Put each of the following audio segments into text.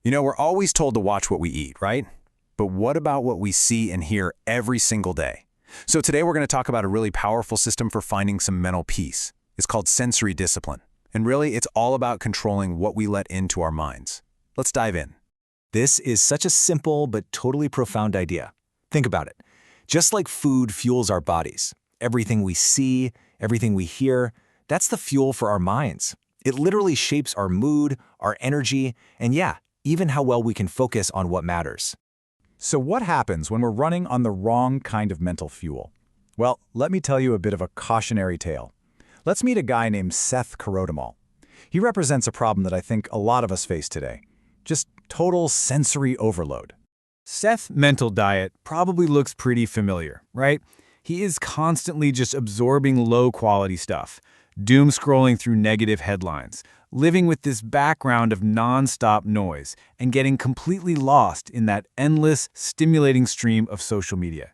You know, we're always told to watch what we eat, right? But what about what we see and hear every single day? So today we're going to talk about a really powerful system for finding some mental peace. It's called sensory discipline. And really, it's all about controlling what we let into our minds. Let's dive in. This is such a simple but totally profound idea. Think about it. Just like food fuels our bodies, everything we see, everything we hear, that's the fuel for our minds. It literally shapes our mood, our energy, and yeah, even how well we can focus on what matters. So what happens when we're running on the wrong kind of mental fuel? Well, let me tell you a bit of a cautionary tale. Let's meet a guy named Seth Karodimal. He represents a problem that I think a lot of us face today. Just total sensory overload. Seth's mental diet probably looks pretty familiar, right? He is constantly just absorbing low-quality stuff, doom scrolling through negative headlines, living with this background of non-stop noise, and getting completely lost in that endless, stimulating stream of social media.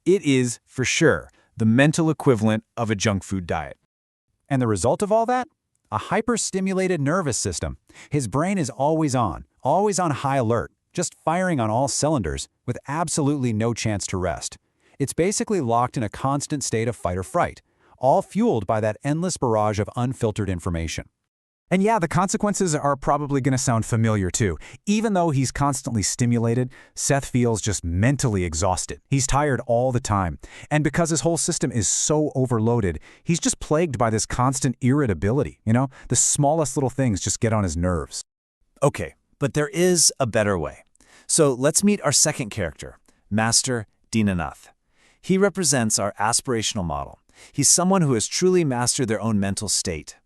It is, for sure, the mental equivalent of a junk food diet. And the result of all that? A hyper-stimulated nervous system. His brain is always on high alert, just firing on all cylinders with absolutely no chance to rest. It's basically locked in a constant state of fight or fright, all fueled by that endless barrage of unfiltered information. And yeah, the consequences are probably going to sound familiar too. Even though he's constantly stimulated, Seth feels just mentally exhausted. He's tired all the time. And because his whole system is so overloaded, he's just plagued by this constant irritability. The smallest little things just get on his nerves. Okay, but there is a better way. So let's meet our second character, Master Dinanath. He represents our aspirational model. He's someone who has truly mastered their own mental state.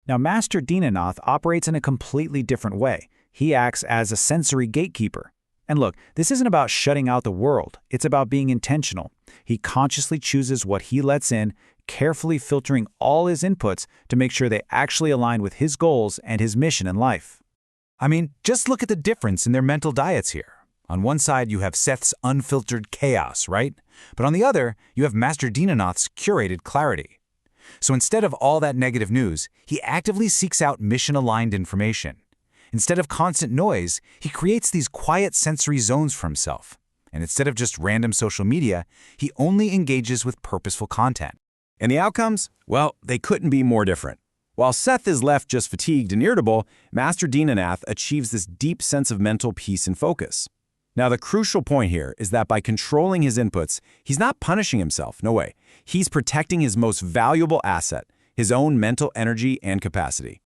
Now, Master Dinanath operates in a completely different way. He acts as a sensory gatekeeper. And look, this isn't about shutting out the world. It's about being intentional. He consciously chooses what he lets in, carefully filtering all his inputs to make sure they actually align with his goals and his mission in life. I mean, just look at the difference in their mental diets here. On one side, you have Seth's unfiltered chaos, right? But on the other, you have Master Dinanath's curated clarity. So instead of all that negative news, he actively seeks out mission-aligned information. Instead of constant noise, he creates these quiet sensory zones for himself. And instead of just random social media, he only engages with purposeful content. And the outcomes? Well, they couldn't be more different. While Seth is left just fatigued and irritable, Master Dinanath achieves this deep sense of mental peace and focus. Now, the crucial point here is that by controlling his inputs, he's not punishing himself, no way. He's protecting his most valuable asset, his own mental energy and capacity.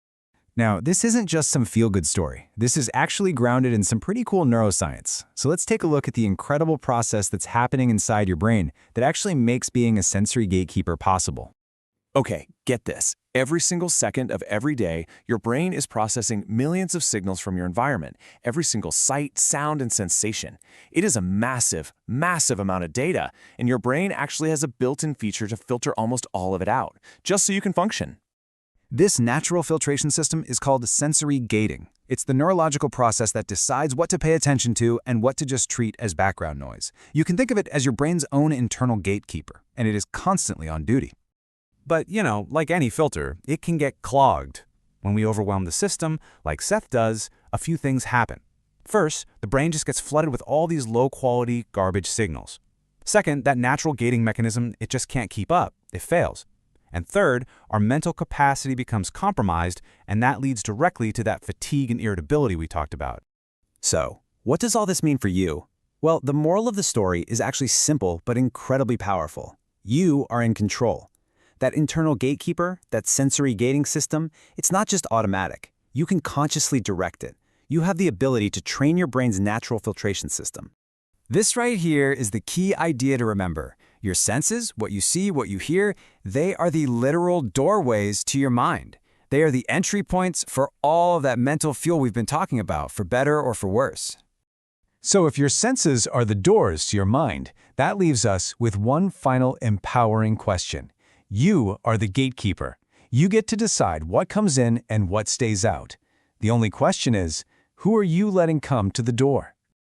Now, this isn't just some feel-good story. This is actually grounded in some pretty cool neuroscience. So let's take a look at the incredible process that's happening inside your brain that actually makes being a sensory gatekeeper possible. Okay, get this. Every single second of every day, your brain is processing millions of signals from your environment, every single sight, sound, and sensation. It is a massive, massive amount of data, and your brain actually has a built-in feature to filter almost all of it out, just so you can function. This natural filtration system is called sensory gating. It's the neurological process that decides what to pay attention to and what to just treat as background noise. You can think of it as your brain's own internal gatekeeper, and it is constantly on duty. But, like any filter, it can get clogged. When we overwhelm the system, like Seth does, a few things happen. First, the brain just gets flooded with all these low-quality garbage signals. Second, that natural gating mechanism, it just can't keep up. It fails. And third, our mental capacity becomes compromised, and that leads directly to that fatigue and irritability we talked about. So, what does all this mean for you? Well, the moral of the story is actually simple but incredibly powerful. You are in control. That internal gatekeeper, that sensory gating system, it's not just automatic. You can consciously direct it. You have the ability to train your brain's natural filtration system. This right here is the key idea to remember. Your senses, what you see, what you hear, they are the literal doorways to your mind. They are the entry points for all of that mental fuel we've been talking about, for better or for worse. So if your senses are the doors to your mind, that leaves us with one final empowering question. You are the gatekeeper. You get to decide what comes in and what stays out. The only question is, who are you letting come to the door?